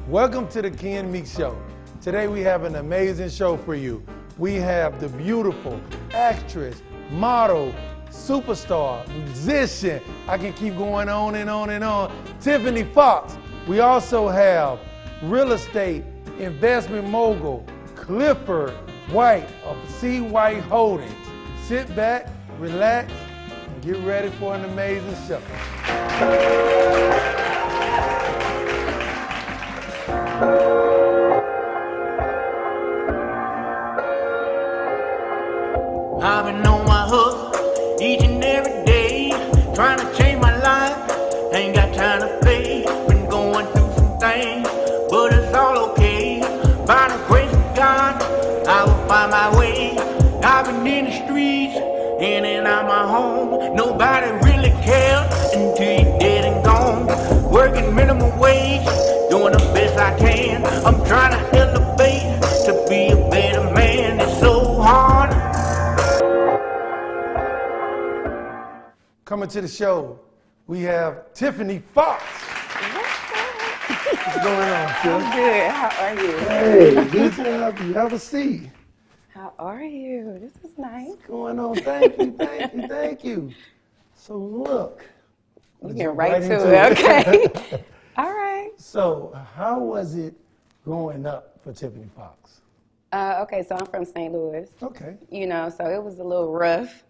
Welcome to the Ken Meeks Show. Today we have an amazing show for you. We have the beautiful actress, model, superstar, musician, I can keep going on and on and on, Tiffany Fox. We also have real estate investment mogul, Clifford White of C. White Holdings. Sit back, relax, and get ready for an amazing show. I've been on my hustle each and every day, trying to change my life. Ain't got time to play. Been going through some things, but it's all okay. By the grace of God, I will find my way. I've been in the streets, in and out my home. Nobody really cares until you're dead and gone. Working minimum wage, doing the best I can. I'm trying to elevate to be a better man. It's so hard. Coming to the show, we have Tiffany Fox. What's going on, Tiff? I'm good. How are you? Hey, good to have you. Have a seat. How are you? This is nice. What's going on? Thank you, thank you, thank you. So look. We get right to it, okay? All right. So how was it growing up for Tiffany Fox? Okay, so I'm from St. Louis. Okay. You know, so it was a little rough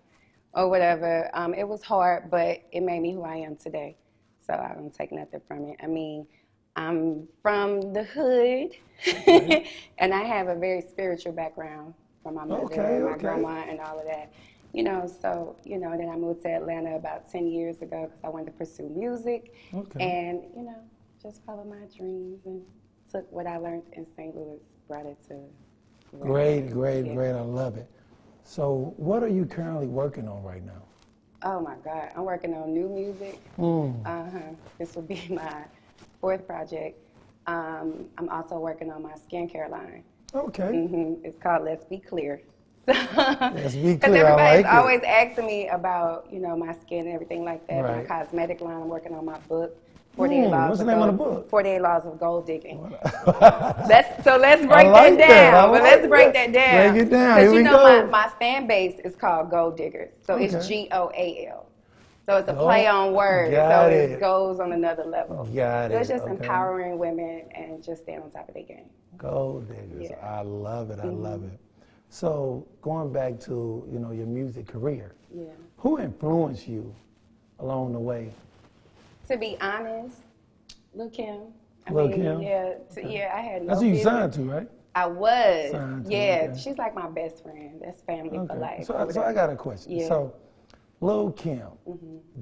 or whatever. It was hard, but it made me who I am today. So I don't take nothing from it. I mean, I'm from the hood, okay. And I have a very spiritual background from my mother and my grandma and all of that. You know, so, you know, then I moved to Atlanta about 10 years ago because I wanted to pursue music. Okay. And, you know, just followed my dreams and took what I learned in St. Louis, brought it to Great. I love it. So what are you currently working on right now? Oh, my God. I'm working on new music. This will be my 4th project. I'm also working on my skincare line. Okay. It's called Let's Be Clear. Let's be clear. Because everybody's always asking me about, you know, my skin and everything like that. Right. My cosmetic line, I'm working on my book. 48 Laws what's the of name Gold, of the book? 48 Laws of Gold Digging. let's break like that down. Let's break that down. Break it down. Because Here you we know go. my fan base is called Gold Diggers. So it's Goal. So it's a play on words. So it goes on another level. Got so it. It's just empowering women and just staying on top of their game. Gold diggers. Yeah. I love it. I love it. So going back to, you know, your music career. Yeah. Who influenced you along the way? To be honest, Lil Kim. Lil Kim? Yeah, I had no That's who you signed to, right? I was. Signed to, yeah, she's like my best friend. That's family for life. So I got a question. Yeah. So Lil Kim,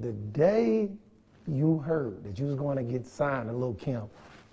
the day you heard that you was going to get signed to Lil Kim,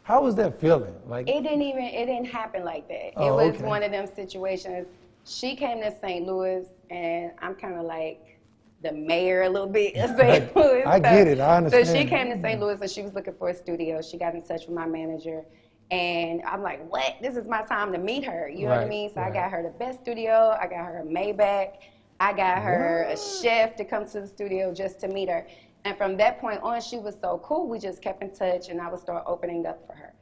how was that feeling? Like it didn't happen like that. It was one of them situations. She came to St. Louis, and I'm kind of like the mayor a little bit of St. Louis. I get it. I understand. So she came to St. Louis, and she was looking for a studio. She got in touch with my manager, and I'm like, what? This is my time to meet her. You know what I mean? So I got her the best studio. I got her a Maybach. I got her a chef to come to the studio just to meet her. And from that point on, she was so cool. We just kept in touch, and I would start opening up for her.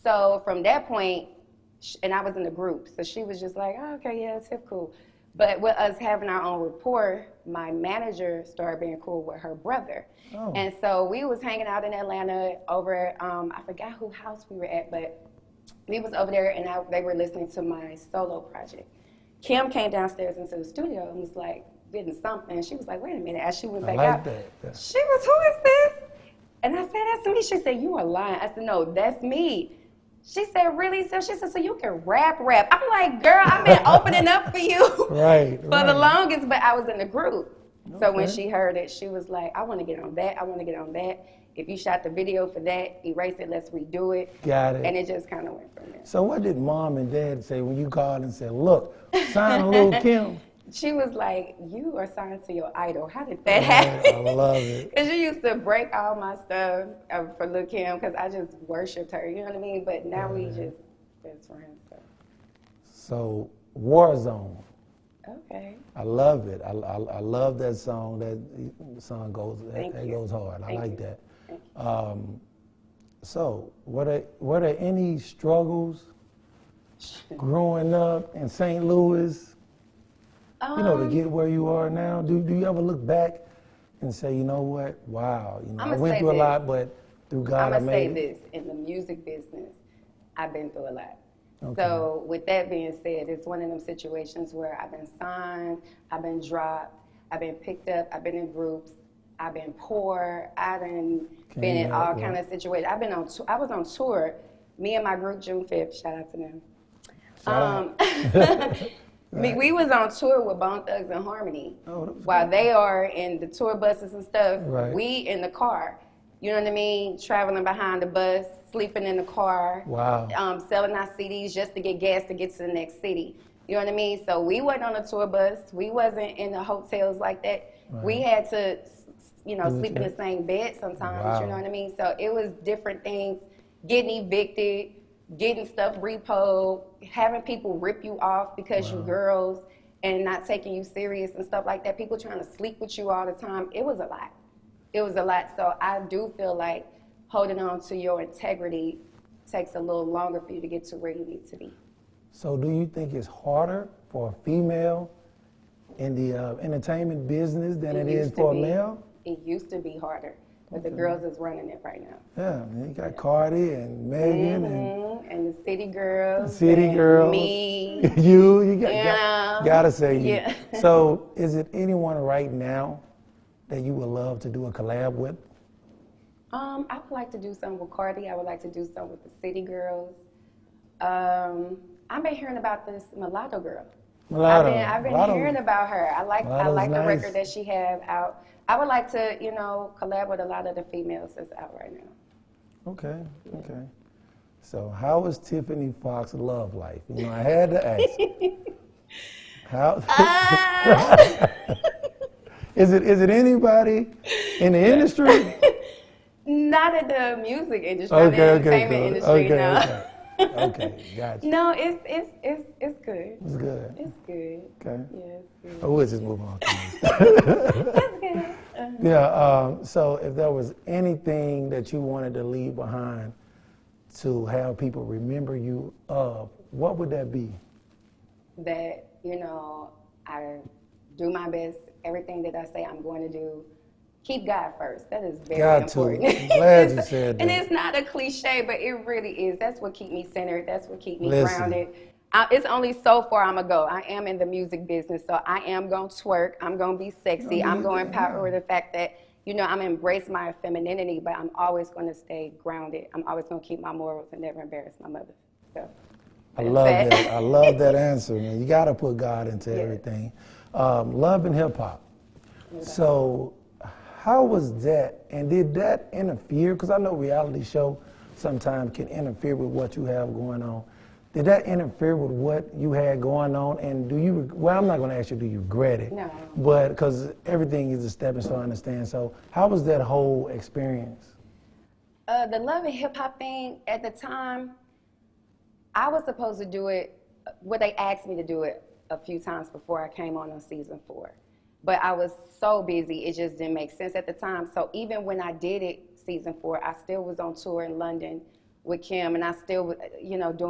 So from that point, and I was in the group, so she was just like, oh, okay, yeah, it's cool. But with us having our own rapport, my manager started being cool with her brother. Oh. And so we was hanging out in Atlanta over, I forgot whose house we were at, but we was over there, and they were listening to my solo project. Kim came downstairs into the studio and was like, getting something. She was like, wait a minute. As she went back out, she was, who is this? And I said, that's me. She said, you are lying. I said, no, that's me. She said, really? So she said, so you can rap. I'm like, girl, I've been opening up for you for the longest, but I was in the group. Okay. So when she heard it, she was like, I want to get on that. If you shot the video for that, erase it, let's redo it. Got it. And it just kind of went from there. So what did mom and dad say when you called and said, look, sign a Lil Kim? She was like, you are signed to your idol. How did that happen? I love it. Because she used to break all my stuff for Lil Kim because I just worshipped her, you know what I mean? But now we just best friends. So Warzone. Okay. I love it. I love that song. That song goes hard. I like that. So, were there any struggles growing up in St. Louis, to get where you are now? Do you ever look back and say, you know what, wow, I went through a lot, but through God I made it? I'm going to say this, in the music business, I've been through a lot. Okay. So with that being said, it's one of them situations where I've been signed, I've been dropped, I've been picked up, I've been in groups, I've been poor, I've been in all kind of situations. I was on tour, me and my group, June 5th, shout out to them. Right. We was on tour with Bone Thugs and Harmony. While they are in the tour buses and stuff, right. We in the car. You know what I mean? Traveling behind the bus, sleeping in the car. Wow. Selling our CDs just to get gas to get to the next city. You know what I mean? So we wasn't on a tour bus. We wasn't in the hotels like that. Right. We had to, sleep in the same bed sometimes. Wow. You know what I mean? So it was different things. Getting evicted, getting stuff repoed, having people rip you off because you girls and not taking you serious and stuff like that. People trying to sleep with you all the time. It was a lot. It was a lot. So I do feel like holding on to your integrity takes a little longer for you to get to where you need to be. So do you think it's harder for a female in the entertainment business than it is for a male? It used to be harder. But the girls is running it right now. Yeah, you got Cardi and Megan and the City Girls. Me. you gotta say you. Yeah. So is it anyone right now that you would love to do a collab with? I would like to do something with Cardi. I would like to do something with the City Girls. I've been hearing about this Mulatto girl. I've been hearing about her. I like the record that she have out. I would like to, collab with a lot of the females that's out right now. Okay. So how is Tiffany Fox love life? I had to ask. How? Is it anybody in the industry? Not in the music industry. In the entertainment industry. Okay, gotcha. No, it's good. It's good. It's good. Okay. Yeah, it's good. Oh, we'll just move on. That's good. Yeah. So, if there was anything that you wanted to leave behind to have people remember you of, what would that be? That I do my best. Everything that I say I'm going to do. Keep God first. That is very important. I'm glad you said that. And it's not a cliche, but it really is. That's what keeps me centered. That's what keeps me grounded. It's only so far I'm going to go. I am in the music business, so I am going to twerk. I'm going to be sexy. I'm going to empower the fact that, I'm embrace my femininity, but I'm always going to stay grounded. I'm always going to keep my morals and never embarrass my mother. So I love that. I love that answer, man. You got to put God into everything. Love and hip hop. So how was that, and did that interfere? Because I know reality show sometimes can interfere with what you have going on. Did that interfere with what you had going on? And I'm not going to ask you, do you regret it? No. But because everything is a stepping stone, I understand. So how was that whole experience? The love and hip hop thing, at the time, I was supposed to do it, they asked me to do it a few times before I came on season 4. But I was so busy, it just didn't make sense at the time. So even when I did it, season 4, I still was on tour in London with Kim, and I still was,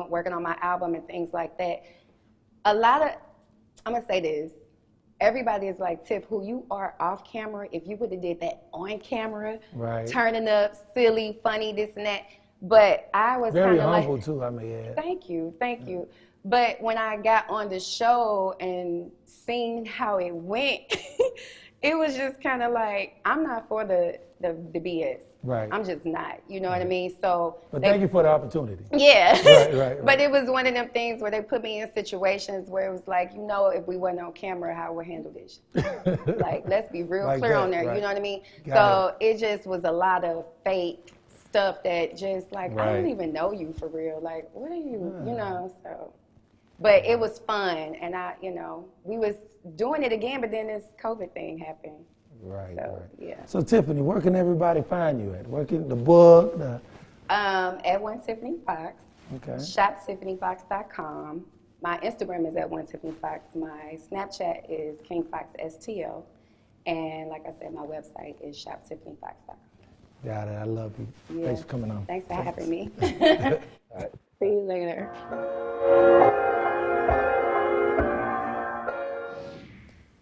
working on my album and things like that. I'm gonna say this, everybody is like, Tiff, who you are off camera, if you would have did that on camera, turning up, silly, funny, this and that. But I was very humble too, I may add. Thank you. But when I got on the show and seen how it went, it was just kind of like, I'm not for the BS. Right. I'm just not, you know what I mean? So. But thank you for the opportunity. Yeah. Right. But it was one of them things where they put me in situations where it was like, if we wasn't on camera, how we'll handle this. Like, let's be real clear on there, you know what I mean? It just was a lot of fake stuff that just like, I don't even know you for real. Like, what are you, so. But it was fun, and we was doing it again, but then this COVID thing happened. Right. Yeah. So Tiffany, where can everybody find you at? Where can the book? At One Tiffany Fox. Okay. ShopTiffanyFox.com. My Instagram is at One Tiffany Fox. My Snapchat is KingFoxSTL, and like I said, my website is ShopTiffanyFox.com. Got it. I love you. Yeah. Thanks for coming on. Thanks for having me. All right. See you later.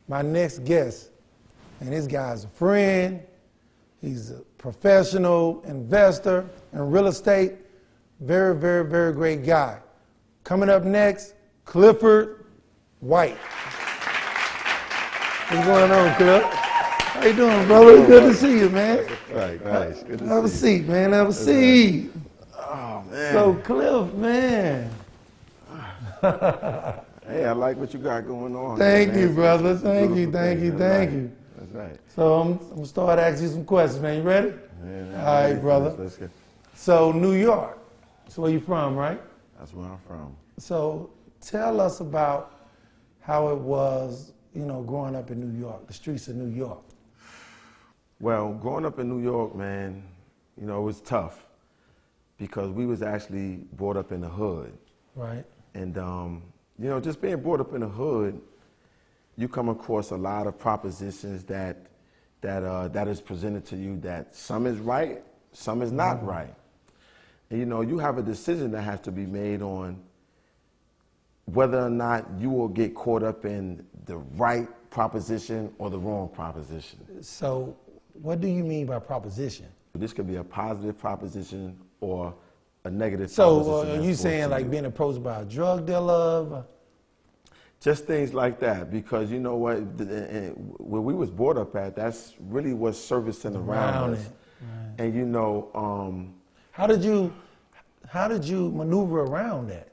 My next guest, and this guy's a friend. He's a professional investor in real estate. Very, very, very great guy. Coming up next, Clifford White. What's going on, Cliff? How you doing, brother? Good to see you, man. Right, nice. Good to see you. Have a seat, man. Have a seat. Oh, man. So, Cliff, man. Hey, I like what you got going on. Thank man. you, brother. It's a Thank you, beautiful thank thing. you, That's thank right. you. That's right. So I'm going to start asking you some questions, man. You ready? Man, All right, brother. Let's get. So New York, that's where you from, right? That's where I'm from. So tell us about how it was, growing up in New York, the streets of New York. Well, growing up in New York, man, it was tough because we was actually brought up in the hood. Right. And, just being brought up in the hood, you come across a lot of propositions that is presented to you that some is right, some is not right. And, you have a decision that has to be made on whether or not you will get caught up in the right proposition or the wrong proposition. So what do you mean by proposition? This could be a positive proposition or a negative So proposition. are that's you brought saying to like you. being approached by a drug dealer? Just things like that, because you know what, where we was brought up at, that's really what's servicing around us. Right. And How did you maneuver around that?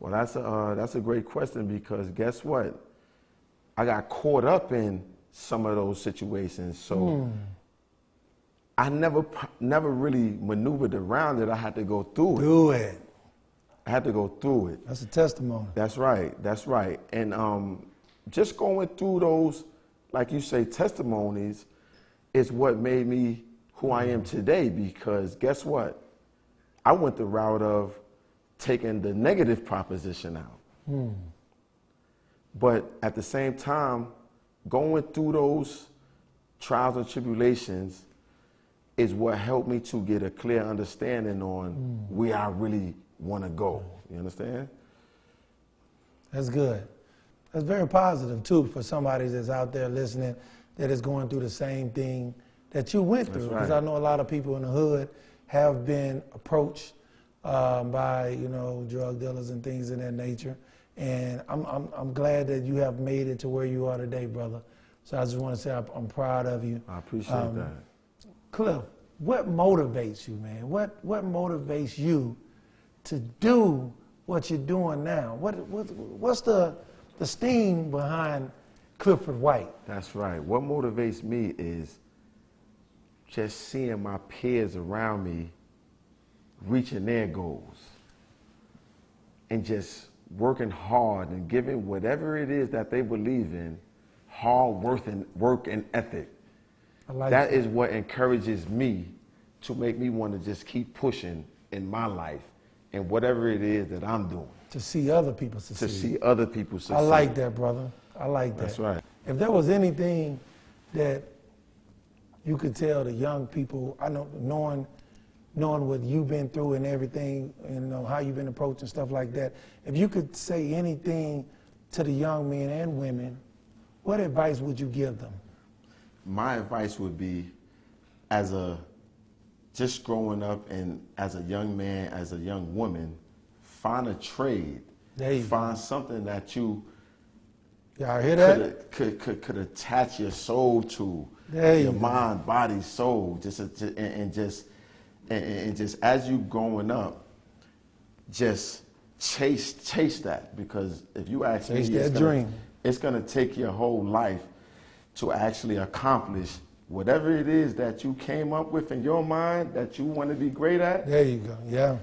well, that's a great question, because guess what? I got caught up in some of those situations, so I never really maneuvered around it. I had to go through it. Do it. I had to go through it. That's a testimony. That's right. That's right. And just going through those, like you say, testimonies is what made me who I am today, because guess what? I went the route of taking the negative proposition out. But at the same time, going through those trials and tribulations is what helped me to get a clear understanding on where I really want to go. You understand? That's good. That's very positive, too, for somebody that's out there listening that is going through the same thing that you went through. Because right. I know a lot of people in the hood have been approached by, drug dealers and things of that nature. And I'm glad that you have made it to where you are today, brother. So I just want to say I'm proud of you. I appreciate that. Cliff, what motivates you, man? What motivates you to do what you're doing now? What's the steam behind Clifford White? That's right. What motivates me is just seeing my peers around me reaching their goals and just working hard and giving whatever it is that they believe in, hard work and ethic. I like That is what encourages me to make me want to just keep pushing in my life and whatever it is that I'm doing. to see other people succeed. To see other people succeed. I like that, brother. I like that. That's right. If there was anything that you could tell the young people, I know, knowing what you've been through and everything, how you've been approaching stuff like that, if you could say anything to the young men and women, what advice would you give them? My advice would be, just growing up and as a young man, as a young woman, find a trade. There you find something that you Y'all hear that? could attach your soul to, There you your go. mind, body, soul, just as you growing up, just chase that, because if you ask Chase me, that dream. it's gonna take your whole life to actually accomplish whatever it is that you came up with in your mind that you want to be great at. There you go. Yeah.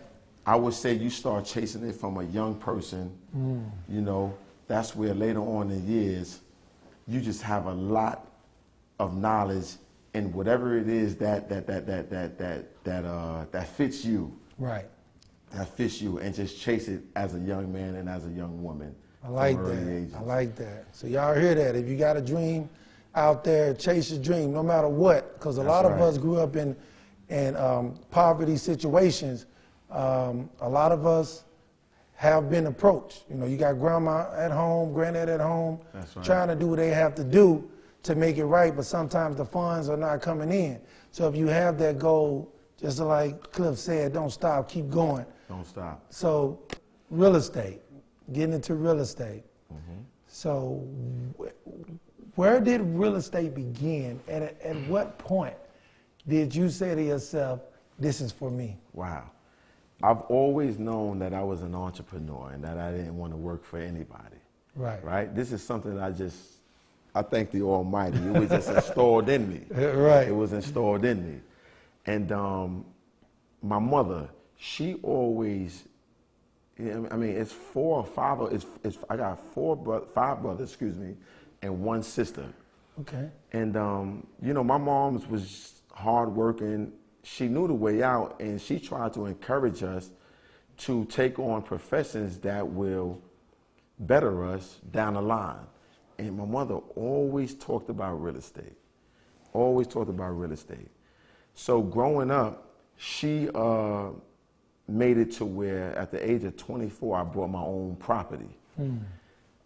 I would say you start chasing it from a young person. That's where later on in years, you just have a lot of knowledge in whatever it is that fits you. Right. That fits you, and just chase it as a young man and as a young woman. I like from early that. ages. I like that. So y'all hear that? If you got a dream out there, chase your dream, no matter what. Because a lot of right. us grew up in and poverty situations, a lot of us have been approached. You know, you got grandma at home, granddad at home, That's right. trying to do what they have to do to make it right, but sometimes the funds are not coming in. So if you have that goal, just like Cliff said, don't stop, keep going. Don't stop. So real estate, getting into real estate. So where did real estate begin? At what point did you say to yourself, this is for me? Wow. I've always known that I was an entrepreneur and that I didn't want to work for anybody. Right. Right? This is something that I thank the Almighty. It was just installed in me. Right. It was installed in me. And my mother, she always, I mean, it's four or five, I got five brothers, and one sister. Okay. And, you know, my mom was hardworking. She knew the way out, and she tried to encourage us to take on professions that will better us down the line. And my mother always talked about real estate, always talked about real estate. So growing up, she made it to where at the age of 24, I bought my own property.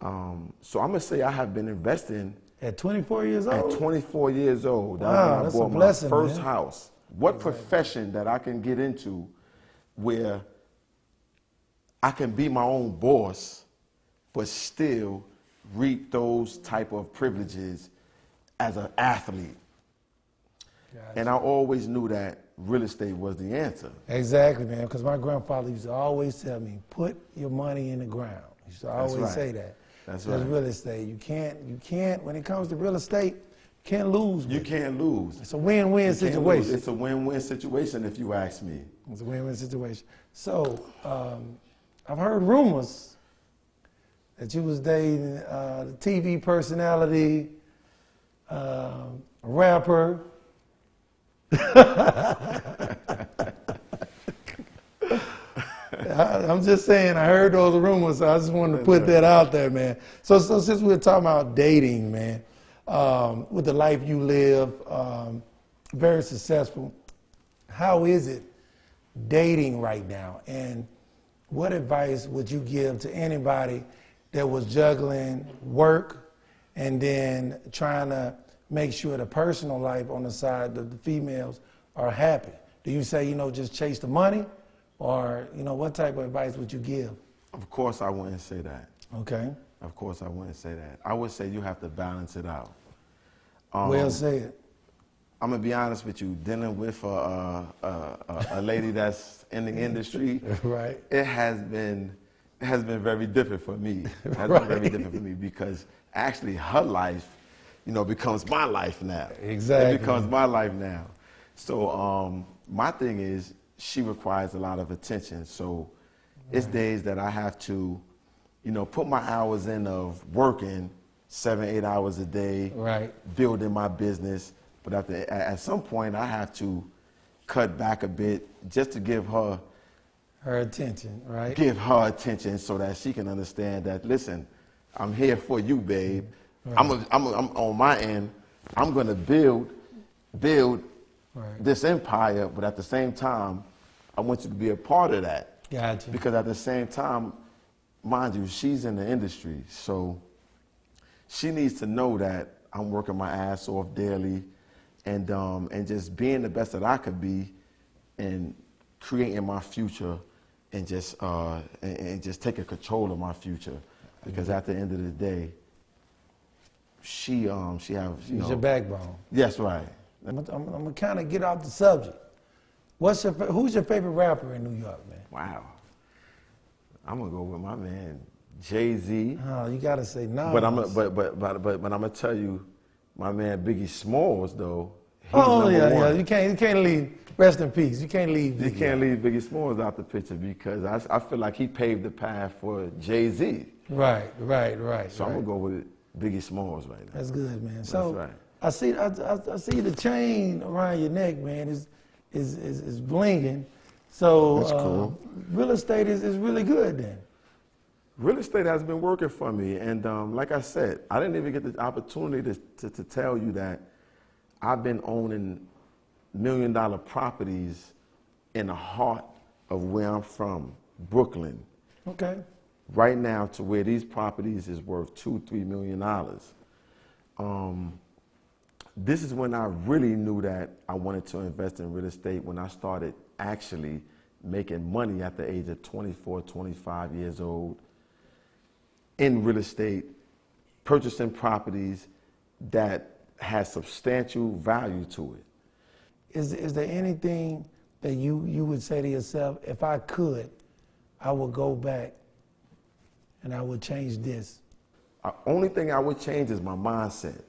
So I'm gonna say I have been investing. At 24 years old? At 24 years old, Wow, that's that's when I a bought blessing, my first man. house. What profession that I can get into where I can be my own boss, but still reap those type of privileges as an athlete? Gotcha. And I always knew that real estate was the answer. Exactly, man, because my grandfather used to always tell me, put your money in the ground. He used to always right. say that. That's That's right. real estate. You can't, when it comes to real estate, you can't lose. You with it. can't lose. It's a win-win You can't lose. situation. It's a win-win situation if you ask me. It's a win-win situation. So, I've heard rumors that you was dating the TV personality, a rapper. I'm just saying, I heard those rumors, so I just wanted to put that out there, man. So since we're talking about dating, man, with the life you live, very successful, how is it dating right now? And what advice would you give to anybody that was juggling work and then trying to make sure the personal life on the side of the females are happy? Do you say, just chase the money? Or, what type of advice would you give? Of course, I wouldn't say that. Okay. Of course, I wouldn't say that. I would say you have to balance it out. Well said. I'm gonna be honest with you. Dealing with a lady that's in the industry, Right. It has been very different for me. It has Right. been very different for me because actually her life, becomes my life now. Exactly. It becomes my life now. So my thing is, she requires a lot of attention. So it's days that I have to, put my hours in of working 7-8 hours a day, Right. building my business. But at some point, I have to cut back a bit just to give her attention, right? Give her attention so that she can understand that, listen, I'm here for you, babe. Right. I'm on my end. I'm gonna build Right. this empire, but at the same time, I want you to be a part of that. Gotcha. Because at the same time, mind you, she's in the industry, so she needs to know that I'm working my ass off daily, and just being the best that I could be, and creating my future, and just taking control of my future. Because at the end of the day, she have She's your backbone. Yes, right. I'm gonna kind of get off the subject. Who's your favorite rapper in New York, man? Wow. I'm gonna go with my man Jay-Z. Oh, you gotta say no. But I'm gonna tell you, my man Biggie Smalls though. He's Oh number yeah, one. You can't leave. Rest in peace. You can't leave. You Biggie can't out. leave Biggie Smalls out the picture because I feel like he paved the path for Jay-Z. Right. So I'm gonna go with Biggie Smalls right now. That's good, man. So right. I see the chain around your neck, man. Is blinging. So That's cool. Real estate is really good then. Real estate has been working for me, and like I said, I didn't even get the opportunity to tell you that I've been owning million-dollar properties in the heart of where I'm from, Brooklyn. Okay. Right now, to where these properties is worth $2-3 million. This is when I really knew that I wanted to invest in real estate, when I started actually making money at the age of 24, 25 years old in real estate, purchasing properties that had substantial value to it. Is there anything that you would say to yourself, if I could, I would go back and I would change this? The only thing I would change is my mindset,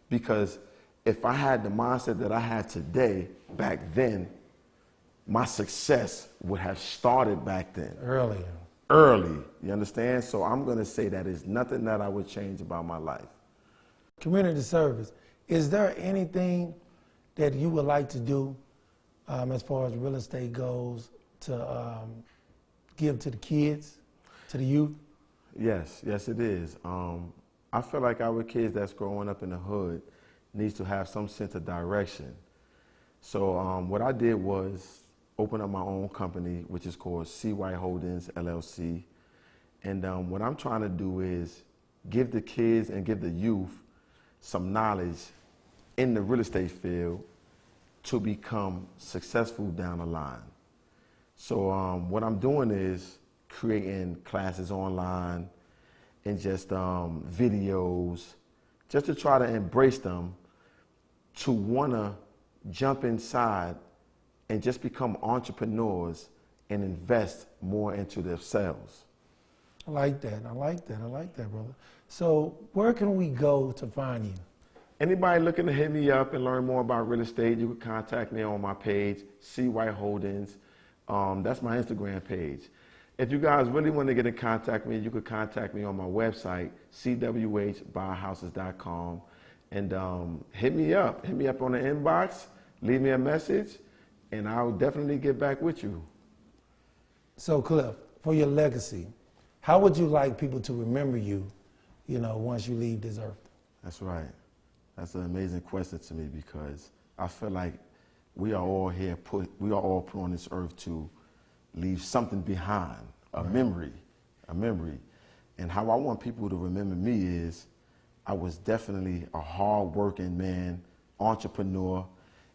because if I had the mindset that I had today, back then, my success would have started back then. Early, you understand? So I'm gonna say that there's nothing that I would change about my life. Community service, is there anything that you would like to do as far as real estate goes to give to the kids, to the youth? Yes, it is. I feel like our kids that's growing up in the hood needs to have some sense of direction. So what I did was open up my own company, which is called White Holdings, LLC. And what I'm trying to do is give the kids and give the youth some knowledge in the real estate field to become successful down the line. So what I'm doing is creating classes online and just videos, just to try to embrace them to wanna jump inside and just become entrepreneurs and invest more into themselves. I like that, brother. So where can we go to find you? Anybody looking to hit me up and learn more about real estate, you can contact me on my page, White Holdings. That's my Instagram page. If you guys really want to get in contact with me, you could contact me on my website, cwhbuyhouses.com, and hit me up on the inbox, leave me a message, and I'll definitely get back with you. So Cliff, for your legacy, how would you like people to remember you, once you leave this earth? That's right. That's an amazing question to me, because I feel like we are all put on this earth to leave something behind, a memory. And how I want people to remember me is I was definitely a hard-working man, entrepreneur,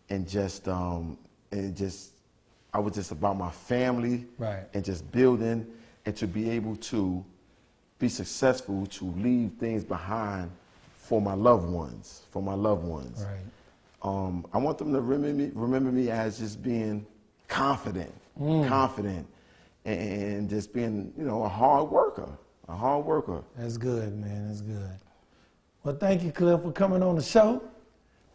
and I was just about my family, right, and just building, and to be able to be successful, to leave things behind for my loved ones, Right. I want them to remember me as just being confident, and just being, a hard worker. That's good, man, that's good. Well, thank you, Cliff, for coming on the show.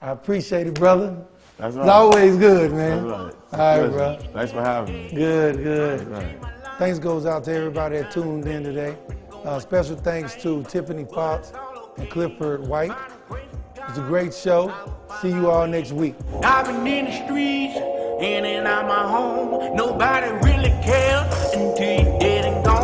I appreciate it, brother. That's right. It's always good, man. That's right. All right, bro. Thanks for having me. Good. That's right. Thanks goes out to everybody that tuned in today. Special thanks to Tiffany Fox and Clifford White. It's a great show. See you all next week. I've been in the streets, in and out my home. Nobody really cares until you're dead and gone.